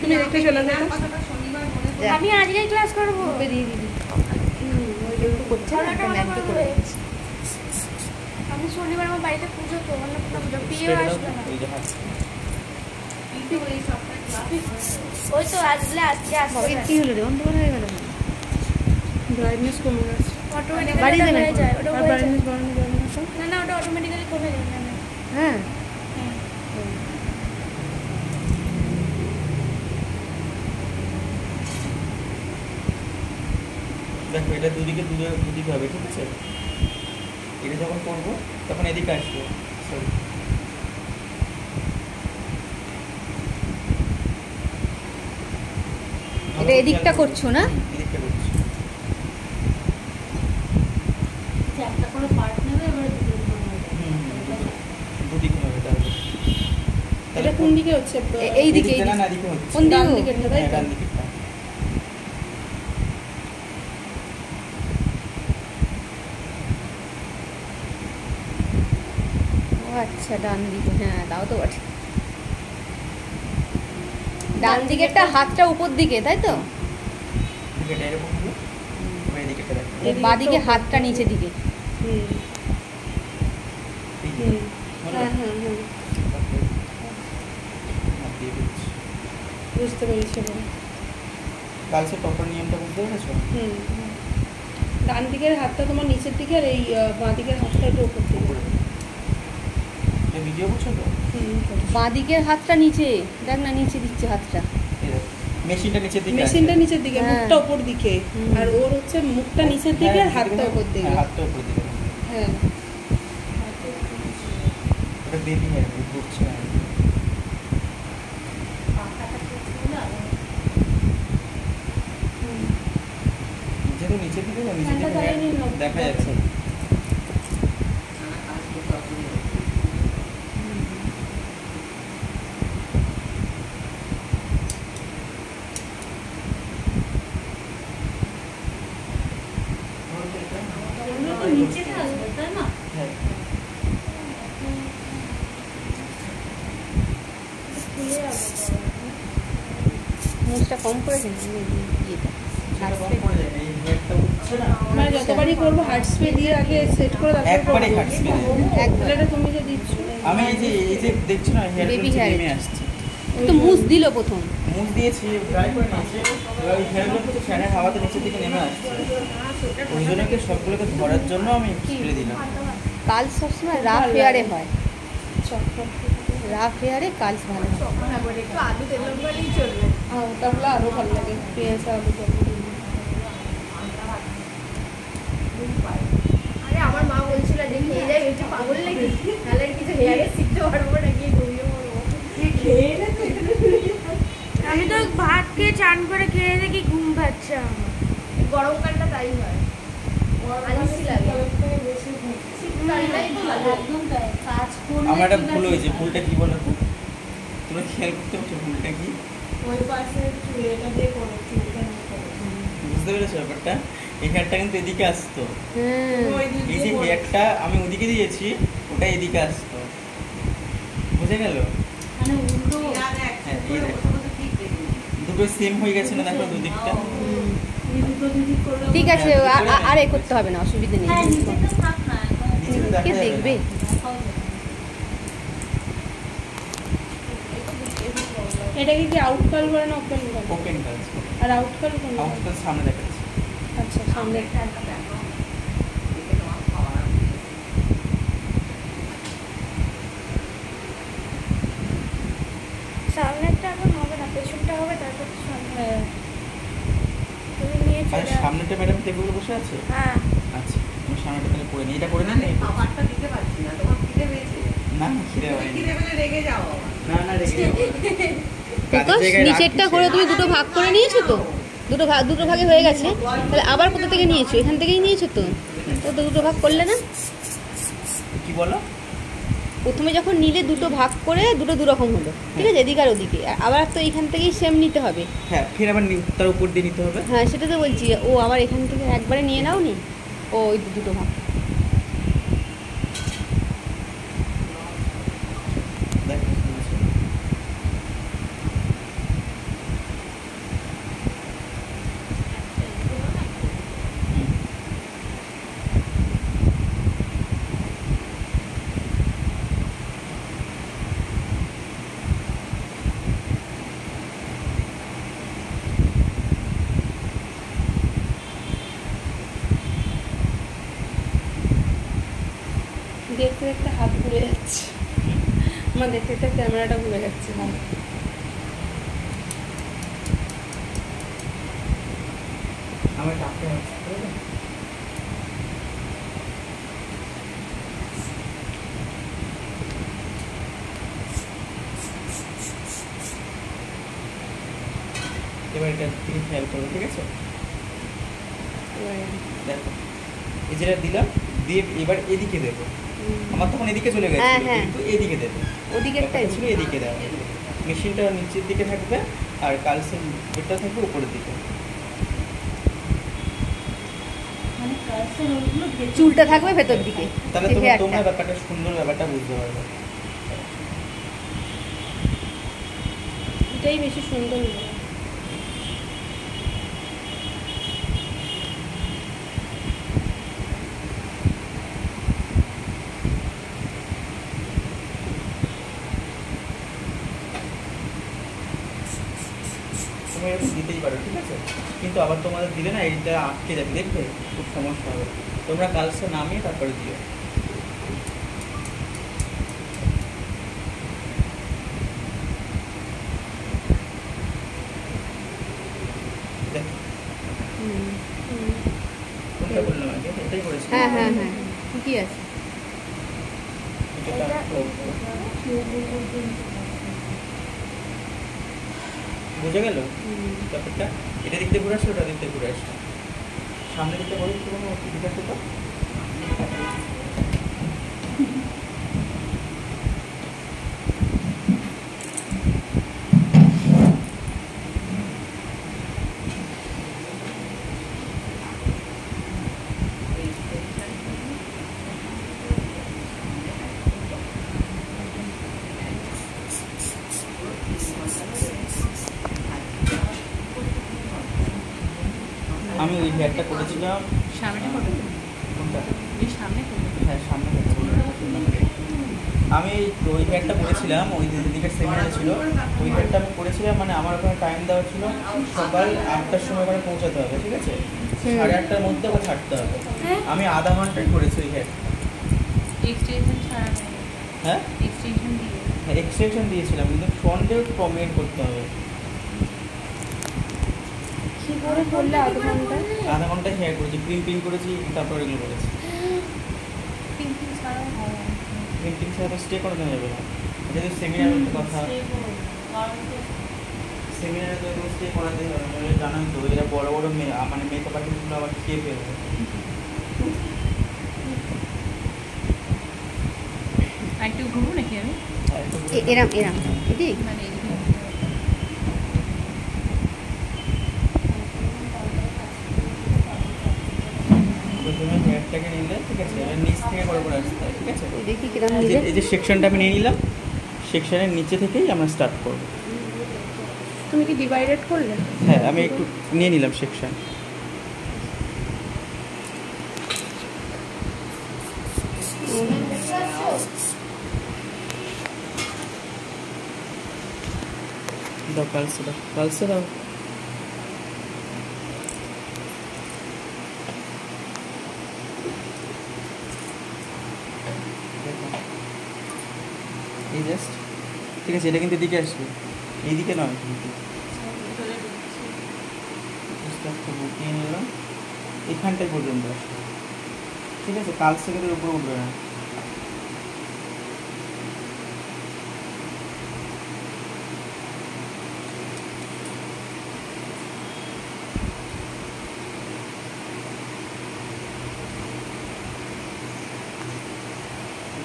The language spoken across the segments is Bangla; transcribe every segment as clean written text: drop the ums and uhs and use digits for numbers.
তুমি দেখতে চলে যাও। আমি আজকেই ক্লাস করব। দিয়ে দিবি একটু করছে না একটা করে আমি শনিবার আমার বাড়িতে পুজো তো অন্নপূর্ণা পুজো পিও আসবে না ওই তো আসলে আজকে আসবে কি হলো রে অন্ধকার হয়ে গেল ব্রাইটনেস কমে গেছে অটোমেটিক্যালি বাড়ি যাবে হয়ে যায় ওটা আর ব্রাইটনেস বাড়ানো যাবে না তো না না ওটা অটোমেটিক্যালি কমে যায় না হ্যাঁ দেখো এটা দুদিকে দুদিকে হবে, ঠিক আছে? এটা যখন করবো তখন এদিকে আসবো, সরি এটা এদিকটা করছো না? এদিকটা করছি। একটা করে পার্ট নেবে এবারে দুদিকে হবে তাহলে। এটা কোন দিকে হচ্ছে? এই দিকে না না এদিকে হচ্ছে। কোন দিকে? ডান দিকেরটা। আচ্ছা ডান দিকে, হ্যাঁ তাও তো বটে। ডান দিকেরটা হাতটা উপর দিকে, তাই তো? দিকেটা এরকম হলো, এবার এদিকেটা দেখো। বাঁ দিকে হাতটা নিচে দিকে। বুঝতে পেরেছি। কালসে প্রপার নিয়মটা বুঝতে পেরেছো? ডান দিকের হাতটা তোমার নিচের দিকে আর এই বাঁ দিকের হাতটা একটু উপর দিকে। ভিডিও করছো তো? বাঁ দিকের হাতটা নিচে, দেখ না নিচে দিচ্ছে হাতটা। মেশিনটা নিচের দিকে, মেশিনটা নিচের দিকে, মুখটা উপর দিকে, আর ওর হচ্ছে মুখটা নিচের দিকে আর হাতটা উপর দিকে। হাতটা উপর দিকে, হ্যাঁ ওটা বেবি হ্যাঁ ঘুরছে না। যেহেতু নিচের দিকে না, নিচের দিকে দেখা যাচ্ছে। মুখটা কম করেছে মানে যতবারই করবো হার্ট স্প্রে দিয়ে আগে সেট করে একবারে হার্ট স্প্রে একবারে তুমি যে দিচ্ছ। আমি এই যে দেখছো না হেয়ার নেমে আসছে, তো মুছ দিল প্রথম, মুছ দিয়েছি ড্রাই করে নিয়েছি, এবার ওই হেয়ারগুলো তো ফ্যানের হাওয়াতে নিচের দিকে নেমে আসছে, ওই জন্যকে সবগুলোকে ধরার জন্য আমি স্প্রে দিলাম। কাল সবসময় রাফ হেয়ারে হয়, রাফ হেয়ারে কাল ভালো হয়। আলু তেল লঙ্কাই চলবে তাহলে আরও ভালো লাগে, পেঁয়াজ আলু আরে আমার মা বলছিল যে খেয়ে যাই একটু পাগল নাকি, তাহলে কিছু হেয়ারে শিখতে পারবো নাকি, ঘুমিয়ে পড়বো। আমি তো ভাত খেয়ে চান করে খেয়ে দেখি ঘুম পাচ্ছে আমার, গরমকালটা তাই হয়, আলিসি লাগে। আমার একটা ভুল হয়েছে, ভুলটা কি বলো তো? তোমরা খেয়াল করতে পারছো ভুলটা কি? ওই পাশে চুলেটা দিয়ে করো, চুলটা নিয়ে করো। বুঝতে পেরেছো ব্যাপারটা? এই হেয়ারটা কিন্তু এদিকে আসতো, এই যে হ্যাঁ হেয়ারটা আমি ওদিকে দিয়েছি ওটা এদিকে আসতো, বুঝে গেল? মানে উল্টো হ্যাঁ এই দেখো দুটো সেম হয়ে গেছে না, দেখো দুদিকটা। ঠিক আছে, আর এ করতে হবে না, অসুবিধা নেই। কে দেখবে? এটাকে কি আউট কাল করে না ওপেন কাল? ওপেন কাজ, আর আউট কাল কোন? আউট কাজ সামনে দেখাচ্ছি। আচ্ছা সামনে। সামনেটা এখন হবে না, পেছনটা হবে, তারপর সামনে। তুমি নিয়ে আর চলে সামনেটা ম্যাডাম টেবিলে বসে আছে? হ্যাঁ আচ্ছা আমি সামনেটা তাহলে করে নিই, এটা করে নেন। খাবারটা দিতে পারছি না, তোমার খিদে পেয়েছে? না না খিদে হয়নি, খিদে পেলে রেগে যাও। না না রেগে যাবো না। নিচেরটা করে তুমি দুটো ভাগ করে নিয়েছো তো? দুটো ভাগে হয়ে গেছে, তাহলে আবার কোথা থেকে নিয়েছো? এখান থেকেই নিয়েছো তো? তো দুটো ভাগ করলে না? কি বলো? প্রথমে যখন নিলে দুটো ভাগ করে দুটো দুরকম হলো, ঠিক আছে, এদিকে আর ওদিকে, আবার তো এখান থেকেই সেম নিতে হবে। হ্যাঁ ফির আবার তার উপর দিয়ে নিতে হবে। হ্যাঁ সেটা তো বলছি, ও আবার এখান থেকে একবারে নিয়ে নাও নি, ও ওই দুটো ভাগ। দেখতে দেখতে হাত ঘুরে যাচ্ছে, আমার দেখতে দেখতে ক্যামেরাটা ঘুরে যাচ্ছে। আমার কাপড় আছে এবার এটা তুমি খেয়াল করো, ঠিক আছে? দেখো এই যেটা দিলাম দিয়ে এবার এদিকে দেবো। আমার তখন এদিকে চলে গেছে, হ্যাঁ, হ্যাঁ। কিন্তু এদিকে দেবো। ওদিকেরটাই ছিল এদিকে দেওয়া, মেশিনটা নিচের দিকে থাকবে আর কালসের এটা থাকবে উপরের দিকে। চুলটা থাকবে ভেতর দিকে, তাহলে যে hairটা। তোমরা ব্যাপারটা সুন্দর ব্যাপারটা বুঝতে পারবে। এটাই বেশি সুন্দর লাগে। তুমি এরকম দিতেই পারো, ঠিক আছে? কিন্তু আবার তোমাদের দিলে না এইটা আটকে যাবে, দেখবে খুব সমস্যা হবে। তোমরা কালসে নামিয়ে তারপরে দিও। দেখো কোনটা বললাম আগে, এটাই করেছি। হ্যাঁ হ্যাঁ হ্যাঁ, ঠিকই আছে। এটা বুঝে গেল ব্যাপারটা? এটা দিকতে ঘুরে আসছে, ওটা দিকতে ঘুরে আসছে, সামনে দিকতে বলি কোনো ঠিক আছে তো? আমি ওই হেয়ারটা করেছিলাম সামনে কোনটা? সামনে হ্যাঁ সামনে আমি ওই হেয়ারটা করেছিলাম, ওই দিদিকে সেমিনারে ছিল, ওই হেয়ারটা আমি করেছিলাম। মানে আমার ওখানে টাইম দেওয়া ছিল সকাল 8টার সময় ওখানে পৌঁছাতে হবে, ঠিক আছে? 8:30টার মধ্যে ওকে ছাড়তে হবে। আমি আধা ঘন্টায় করেছি ওই হেয়ার। এক্সটেনশন ছাড়া নেই, হ্যাঁ এক্সটেনশন দিয়ে হ্যাঁ এক্সটেনশন দিয়েছিলাম, কিন্তু ফ্রন্টেও একটু কমেন্ট করতে হবে। কি করে করলে আধা ঘন্টায় হেয়ার করেছি, প্রিন্টিং করেছি, তারপর এগুলো করেছি। কিন্তু ছাড়া হয় না। প্রিন্টিং ছাড়া স্টে করানো যাবে না, যেহেতু সেমিনারের কথা। সেমিনারে তো এগুলো স্টে করাতে হবে, নাহলে জানোই তো এরা বড় বড় মানে মেকআপ আর্টিস্টগুলো আবার খেয়ে ফেলবে। আর একটু ঘুরবো নাকি আমি? এরাম এরাম এটি মানে প্রথমে হেয়ারটাকে নিলে, ঠিক আছে? এবার নিচ থেকে বড় করে আসতে হয়, ঠিক আছে? দেখি কিরম এই নিলে। যে সেকশনটা আমি নিয়ে নিলাম, সেকশনের নিচে থেকেই আমরা স্টার্ট করবো। তুমি কি ডিভাইডেড করলে? হ্যাঁ আমি একটু নিয়ে নিলাম সেকশন। দাও কালসে দাও। এই জাস্ট, ঠিক আছে? এটা কিন্তু এদিকে আসবে, এইদিকে নয় কিন্তু। বুকিয়ে নিলাম এখানটায় পর্যন্ত আসবে, ঠিক আছে? কালসে কিন্তু উপরে উঠবে না।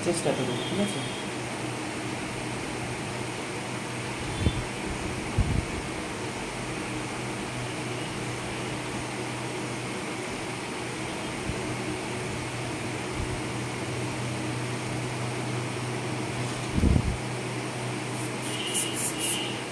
চেষ্টা করবো, ঠিক আছে?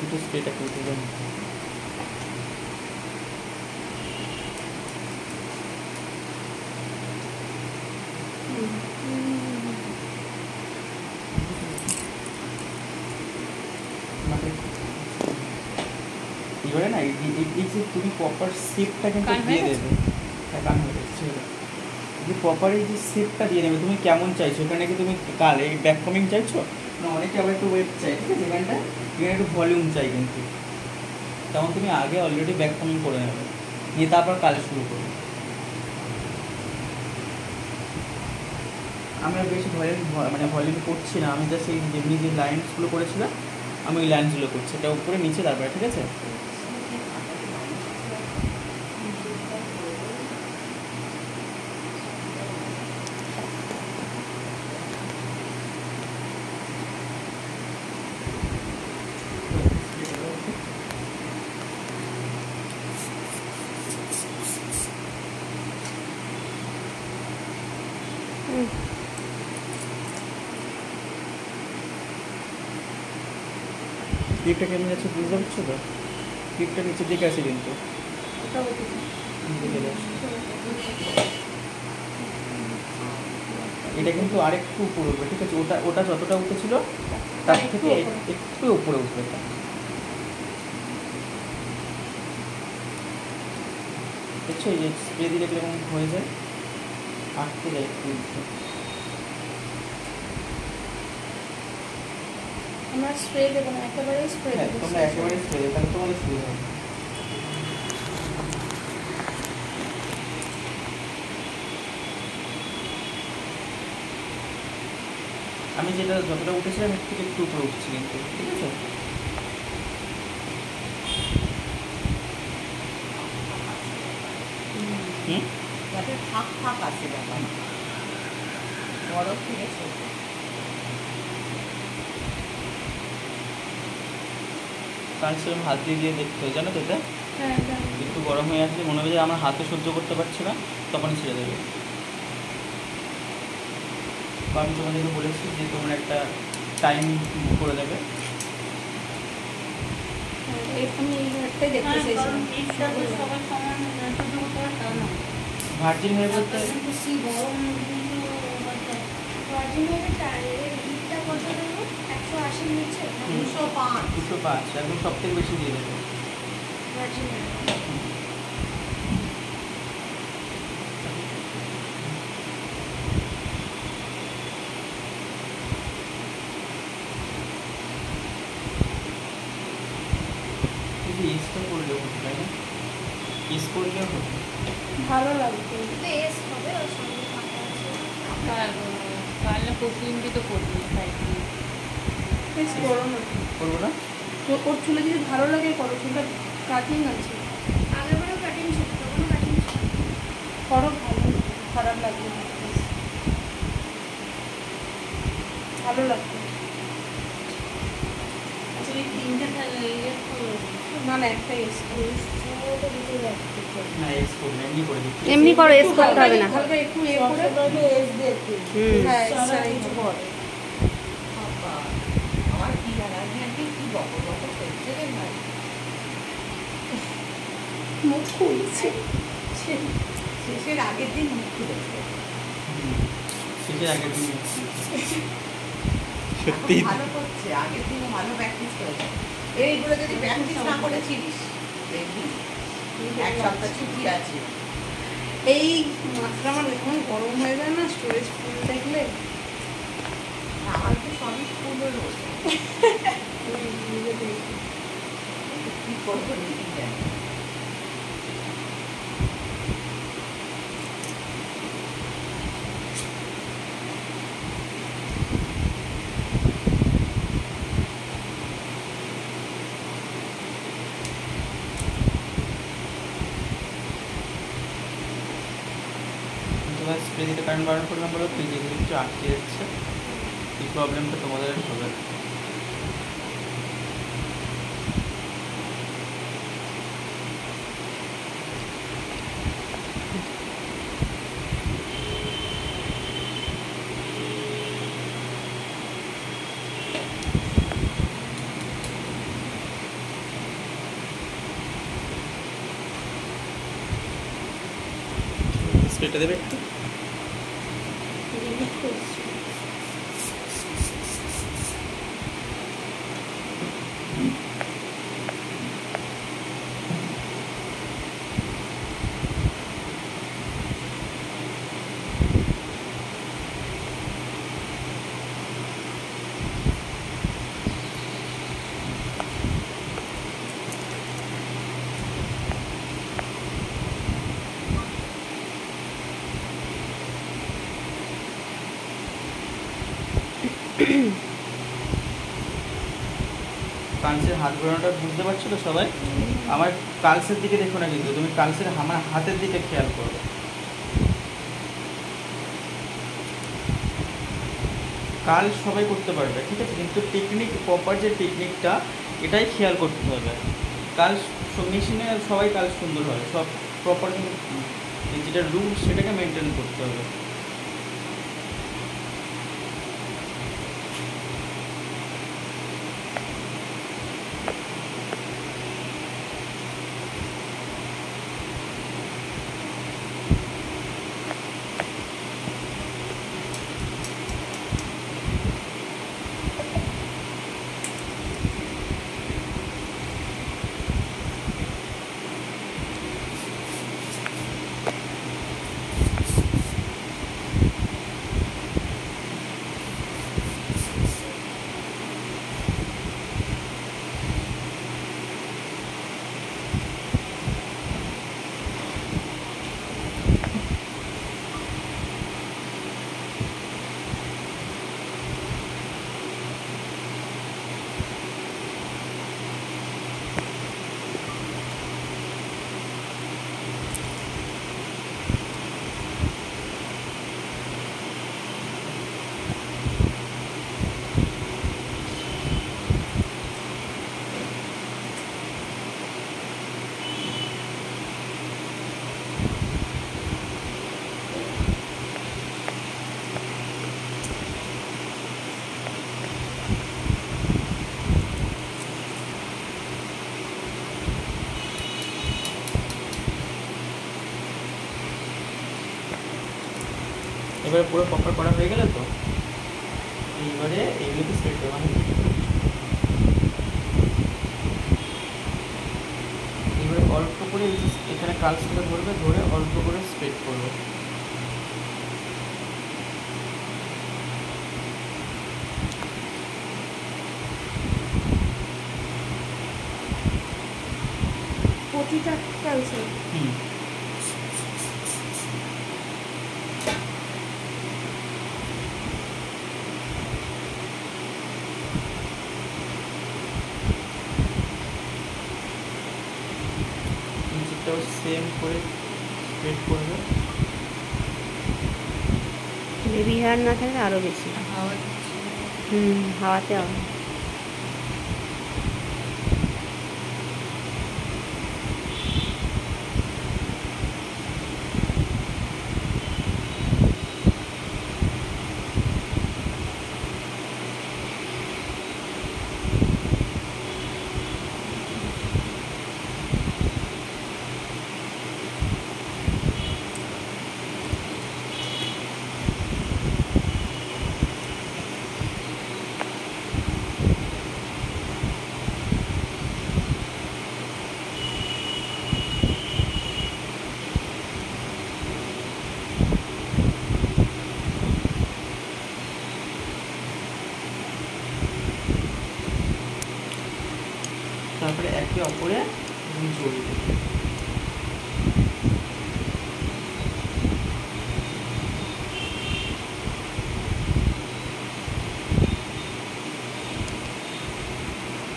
একটু স্প্রেটা করতে যাবো। এবারে না এই যে তুমি প্রপার শেপটা কিন্তু কান হয়ে দিয়ে গেছে? দেবে। হ্যাঁ কান হয়ে গেছে, ছেড়ে দাও। যে প্রপার এই যে শেপটা দিয়ে নেবে, তুমি কেমন চাইছো, এখানে কি তুমি কাল এই ব্যাক কমিং চাইছো না অনেকে আবার একটু ওয়েট চাই, ঠিক আছে, এখানে একটু ভলিউম চাই, কিন্তু তখন তুমি আগে অলরেডি ব্যাক কমিং করে নেবে, নিয়ে তারপর কাজ শুরু করবে। আমরা বেশি ভলিউম করছি না, আমি জাস্ট এই যেমনি যে লাইনসগুলো করেছিলাম আমি ওই লাইনসগুলো করছি, এটা উপরে নিচে তারপরে, ঠিক আছে। ক্লিপটা কেমন যাচ্ছে বুঝতে পারছো তো? ক্লিপটা নিচের দিকে আছে কিন্তু এটা কিন্তু আরেকটু উপরে উঠবে, ঠিক আছে, ওটা যতটা উঠেছিল তার থেকে একটু উপরে উঠবে। দেখছো এই যে স্প্রে দিলে কিরকম হয়ে যায়, আটকে যায় একটু। আমরা স্প্রে দেবো না, একেবারে স্প্রে হ্যাঁ দেবো। তোমরা একেবারে স্প্রে দেবে, তাহলে তোমাদের সুবিধা হবে। আমি যেটা যতটা উঠেছিলাম এর থেকে একটু উপরে উঠছি কিন্তু, ঠিক আছে। যাতে ফাঁক ফাঁক আছে ব্যাপার বরফ থেকে ছোট। কারণ সেরকম হাত দিয়ে দেখতে হয়, জানো তো, এটা হ্যাঁ জানি। একটু গরম হয়ে আসলে মনে হবে যে আমার হাতে সহ্য করতে পারছি না, তখনই ছেড়ে দেবে। বা আমি তোমাদেরকে বলেছি যে তোমরা একটা টাইম করে দেবে। আমি এই ঘরটাই দেখতে চাইছিলাম। সবার সমান সহ্য করতে পারে তা না। ভার্জিন হয়ে বলতে কি গরম ভার্জিন হবে টায়ারের হিটটা কত দেবো? 180 নিচে 205 205 একদম সব থেকে বেশি দিয়ে দেবে। ভার্জিন কিন্তু ইস্টটা করলেও হতো, তাই না? ইস্ট করলেও হতো। ভালো লাগবে। কিন্তু এস হবে ওর সঙ্গে ফাঁকা আছে। কাল না পরশু দিনকে তো করবি বেশ করো না। করবো না? ওর চুলে যদি ভালো লাগে করো, চুলটা কাটিং আছে। আগেরবারও কাটিং ছিল, তখনও কাটিং ছিল। করো, ভালো খারাপ লাগবে না। ভালো লাগবে। আচ্ছা এই তিনটা না না, একটাই এসছে। না ইস্ট করলে এমনি করে দিচ্ছি। এমনি করো, এস করতে হবে না। হালকা একটু এ করে হ্যাঁ সাইজ করে। আমার কি জানা কি বকর বকর করছে রে ভাই। মুখ খুলছে। শেষের আগের দিন মুখ খুলেছে। শেষের আগের দিন সত্যি ভালো করছে, আগের দিনও ভালো প্র্যাকটিস করেছে। এইগুলো যদি প্র্যাকটিস না করেছিস দেখবি এক সপ্তাহ ছুটি আছে। এই মাত্রা আমার এখন গরম হয়ে যায় না স্টোরেজ ফুল দেখলে। আমার তো সবই ফুলও রয়েছে, কি করবো নিজেই জানি। তোমার স্প্রে দিতে কারেন্ট বারণ করলাম বলো, তুই যেগুলো কিছু আটকে যাচ্ছে, এই প্রবলেমটা তোমাদের হবে। স্প্রেটা দেবে একটু। কালসের হাত ঘোরানোটা বুঝতে পারছো তো সবাই? আমার কালসের দিকে দেখো না, কিন্তু তুমি কালসের আমার হাতের দিকে খেয়াল করো। কাল সবাই করতে পারবে, ঠিক আছে, কিন্তু টেকনিক, প্রপার যে টেকনিকটা এটাই খেয়াল করতে হবে। কাল মেশিনে সবাই কাল সুন্দর হয়, সব প্রপার, কিন্তু যেটা রুল সেটাকে মেনটেন করতে হবে। এবারে পুরো প্রপার করা হয়ে গেলে তো এইবারে এইগুলোকে স্প্রেড করবো। এবারে অল্প করে এখানে কালসটা ধরবে, ধরে অল্প করে স্প্রেড করবো। প্রতিটা কালসে নিচেরটাও সেম করে স্প্রেড করবে। বেবি হেয়ার না থাকলে আরও বেশি। হাওয়া দিচ্ছে। হাওয়াতে হবে। তারপরে একে অপরে জড়িয়ে দেবে।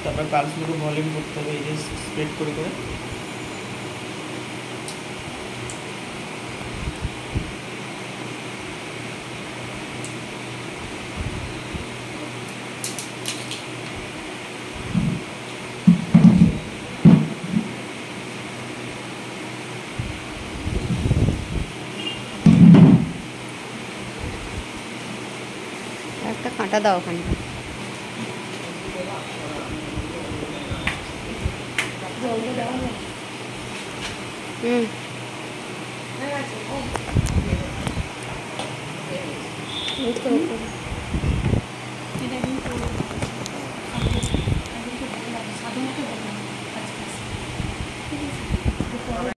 তারপর কালসগুলো ভলিউম করতে হবে, এই যে স্প্রেড করে করে। একটা কাঁটা দাও ওখানে। জলটা দেওয়া হয় হুম হয়ে গেছে এই তো